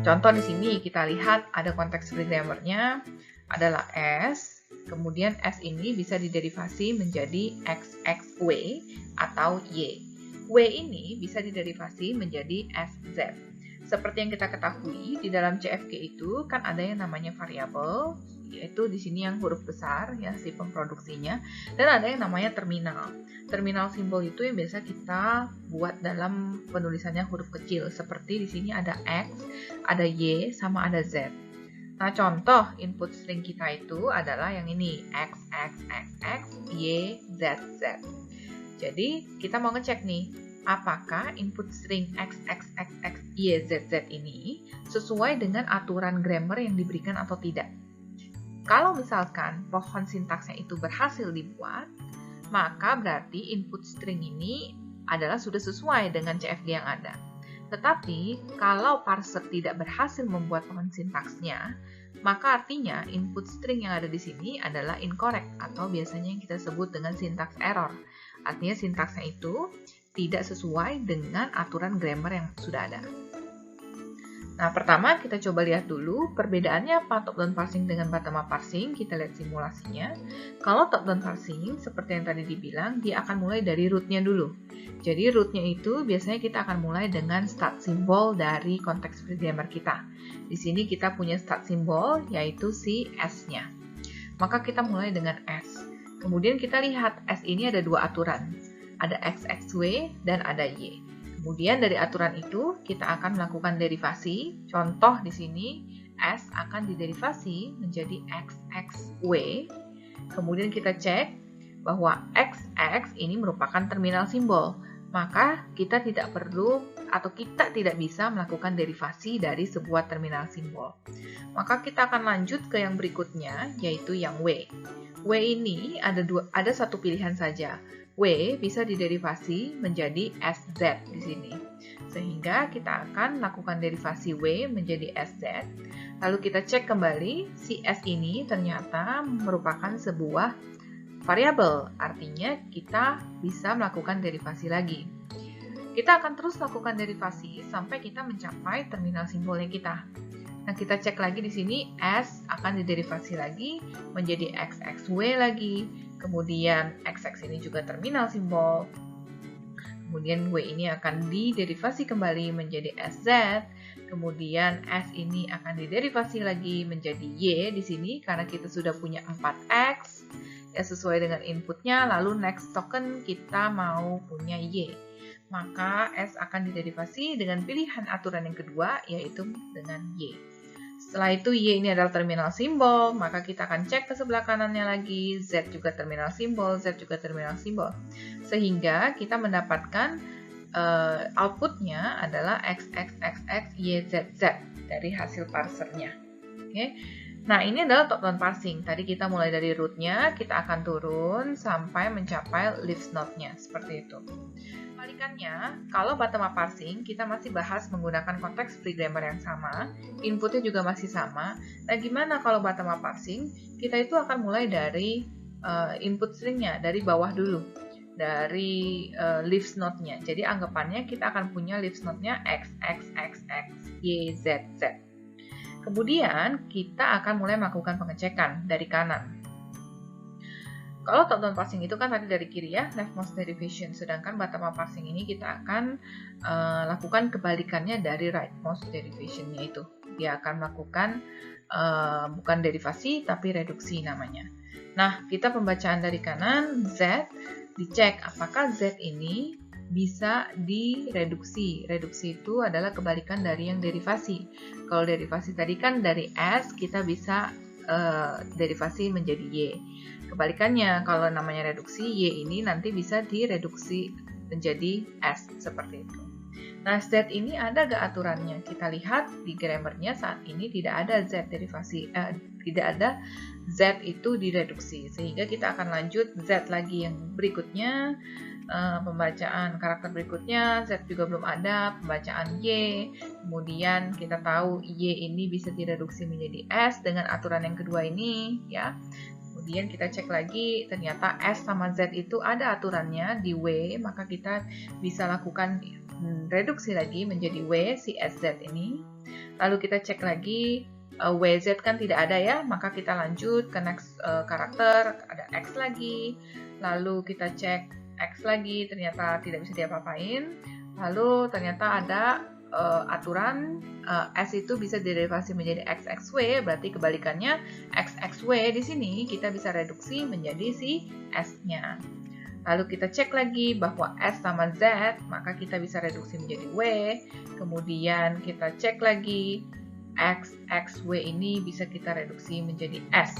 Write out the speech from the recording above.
Contoh di sini kita lihat ada konteks free grammar-nya adalah S, kemudian S ini bisa diderivasi menjadi XXW atau Y. W ini bisa diderivasi menjadi SZ. Seperti yang kita ketahui, di dalam CFG itu kan ada yang namanya variabel, yaitu di sini yang huruf besar ya si pemproduksinya, dan ada yang namanya terminal. Terminal simbol itu yang biasa kita buat dalam penulisannya huruf kecil, seperti di sini ada X, ada Y, sama ada Z. Nah, contoh input string kita itu adalah yang ini, X, X, X, X, Y, Z, Z. Jadi, kita mau ngecek nih, apakah input string X, X, X, X, Y, Z, Z ini sesuai dengan aturan grammar yang diberikan atau tidak. Kalau misalkan pohon sintaksnya itu berhasil dibuat, maka berarti input string ini adalah sudah sesuai dengan CFG yang ada. Tetapi, kalau parser tidak berhasil membuat pohon sintaksnya, maka artinya input string yang ada di sini adalah incorrect atau biasanya yang kita sebut dengan syntax error. Artinya sintaksnya itu tidak sesuai dengan aturan grammar yang sudah ada. Nah, pertama kita coba lihat dulu perbedaannya apa top-down parsing dengan bottom-up parsing. Kita lihat simulasinya. Kalau top-down parsing, seperti yang tadi dibilang, dia akan mulai dari root-nya dulu. Jadi root-nya itu biasanya kita akan mulai dengan start symbol dari konteks free grammar kita. Di sini kita punya start symbol, yaitu si S-nya. Maka kita mulai dengan S. Kemudian kita lihat S ini ada dua aturan. Ada XXW dan ada Y. Kemudian dari aturan itu kita akan melakukan derivasi. Contoh di sini S akan diderivasi menjadi XXW. Kemudian kita cek bahwa XX ini merupakan terminal simbol. Maka kita tidak perlu atau kita tidak bisa melakukan derivasi dari sebuah terminal simbol. Maka kita akan lanjut ke yang berikutnya, yaitu yang W. W ini ada satu pilihan saja. W bisa diderivasi menjadi SZ di sini. Sehingga kita akan lakukan derivasi W menjadi SZ. Lalu kita cek kembali si S ini ternyata merupakan sebuah variabel. Artinya kita bisa melakukan derivasi lagi. Kita akan terus lakukan derivasi sampai kita mencapai terminal simbolnya kita. Nah, kita cek lagi di sini S akan diderivasi lagi menjadi XXW lagi. Kemudian XX ini juga terminal simbol. Kemudian W ini akan diderivasi kembali menjadi SZ. Kemudian S ini akan diderivasi lagi menjadi Y di sini karena kita sudah punya 4X. Ya, sesuai dengan inputnya. Lalu next token kita mau punya Y. Maka S akan diderivasi dengan pilihan aturan yang kedua, yaitu dengan Y. Setelah itu Y ini adalah terminal simbol, maka kita akan cek ke sebelah kanannya lagi, Z juga terminal simbol, Z juga terminal simbol. Sehingga kita mendapatkan outputnya adalah XXXX, YZZ dari hasil parsernya. Oke. Nah, ini adalah top-down parsing. Tadi kita mulai dari root-nya, kita akan turun sampai mencapai leaf node-nya, seperti itu. Kebalikannya, kalau bottom-up parsing, kita masih bahas menggunakan konteks free grammar yang sama, inputnya juga masih sama. Nah, gimana kalau bottom-up parsing? Kita itu akan mulai dari input string-nya, dari bawah dulu, dari leaf node-nya. Jadi, anggapannya kita akan punya leaf node-nya X, X, X, X, Y, Z, Z. Kemudian, kita akan mulai melakukan pengecekan dari kanan. Kalau top-down parsing itu kan tadi dari kiri ya, leftmost derivation. Sedangkan bottom-up parsing ini kita akan lakukan kebalikannya dari rightmost derivation-nya itu. Dia akan melakukan bukan derivasi, tapi reduksi namanya. Nah, kita pembacaan dari kanan, Z, dicek apakah Z ini bisa direduksi. Reduksi itu adalah kebalikan dari yang derivasi. Kalau derivasi tadi kan dari S, kita bisa derivasi menjadi Y. Kebalikannya, kalau namanya reduksi, Y ini nanti bisa direduksi menjadi S, seperti itu. Nah, Z ini ada gak aturannya? Kita lihat di grammarnya saat ini tidak ada Z derivasi, tidak ada Z itu direduksi. Sehingga kita akan lanjut Z lagi yang berikutnya, pembacaan karakter berikutnya, Z juga belum ada, pembacaan Y, kemudian kita tahu Y ini bisa direduksi menjadi S dengan aturan yang kedua ini, ya. Kemudian kita cek lagi, ternyata S sama Z itu ada aturannya di W, maka kita bisa lakukan reduksi lagi menjadi W, si SZ ini. Lalu kita cek lagi, WZ kan tidak ada ya, maka kita lanjut ke next karakter, ada X lagi. Lalu kita cek X lagi, ternyata tidak bisa diapa-apain. Lalu ternyata ada aturan S itu bisa diderivasi menjadi XXW, berarti kebalikannya XXW di sini kita bisa reduksi menjadi si S-nya. Lalu kita cek lagi bahwa S sama Z, maka kita bisa reduksi menjadi W. Kemudian kita cek lagi X, X, W ini bisa kita reduksi menjadi S.